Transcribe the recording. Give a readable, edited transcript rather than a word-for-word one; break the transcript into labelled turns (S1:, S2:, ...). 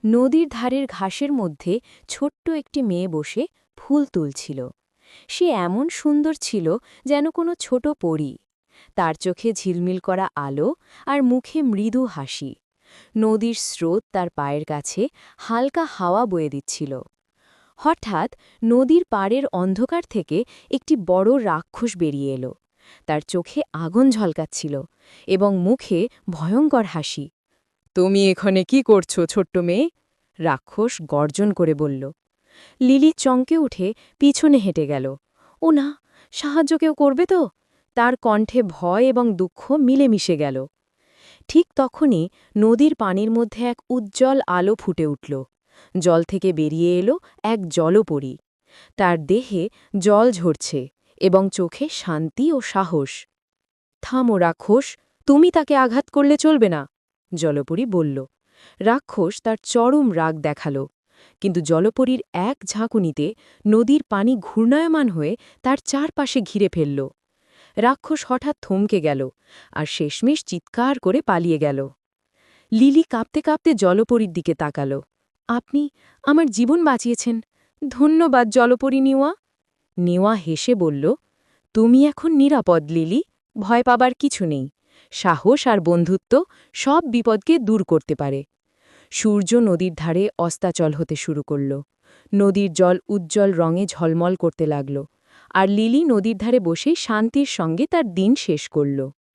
S1: নদীর ধারের ঘাসের মধ্যে ছোট্ট একটি মেয়ে বসে ফুল তুলছিল। সে এমন সুন্দর ছিল যেন কোনো ছোট পরী। তার চোখে ঝিলমিল করা আলো আর মুখে মৃদু হাসি। নদীর স্রোত তার পায়ের কাছে হালকা হাওয়া বয়ে দিচ্ছিল। হঠাৎ নদীর পাড়ের অন্ধকার থেকে একটি বড় রাক্ষস বেরিয়ে এলো। তার চোখে আগুন ঝলকাচ্ছিল এবং মুখে ভয়ঙ্কর হাসি। তুমি এখানে কি করছো, ছোট্ট মেয়ে? রাক্ষস গর্জন করে বলল। লিলি চমকে উঠে পিছনে হেঁটে গেল। ও না, সাহায্য কেউ করবে তো? তার কণ্ঠে ভয় এবং দুঃখ মিলেমিশে গেল। ঠিক তখনই নদীর পানির মধ্যে এক উজ্জ্বল আলো ফুটে উঠল। জল থেকে বেরিয়ে এলো এক জলপরী। তার দেহে জল ঝরছে এবং চোখে শান্তি ও সাহস। থামো রাক্ষস, তুমি তাকে আঘাত করলে চলবে না, জলপরী বলল। রাক্ষস তার চরম রাগ দেখাল, কিন্তু জলপরীর এক ঝাঁকুনিতে নদীর পানি ঘূর্ণায়মান হয়ে তার চারপাশে ঘিরে ফেলল। রাক্ষস হঠাৎ থমকে গেল আর শেষমেশ চিৎকার করে পালিয়ে গেল। লিলি কাঁপতে কাঁপতে জলপরীর দিকে তাকাল। আপনি আমার জীবন বাঁচিয়েছেন, ধন্যবাদ জলপরী নিওয়া। নেওয়া হেসে বলল, তুমি এখন নিরাপদ লিলি, ভয় পাবার কিছু নেই। সাহস আর বন্ধুত্ব সব বিপদকে দূর করতে পারে। সূর্য নদীর ধারে অস্তাচল হতে শুরু করল। নদীর জল উজ্জ্বল রঙে ঝলমল করতে লাগল, আর লিলি নদীর ধারে বসে শান্তির সঙ্গে তার দিন শেষ করল।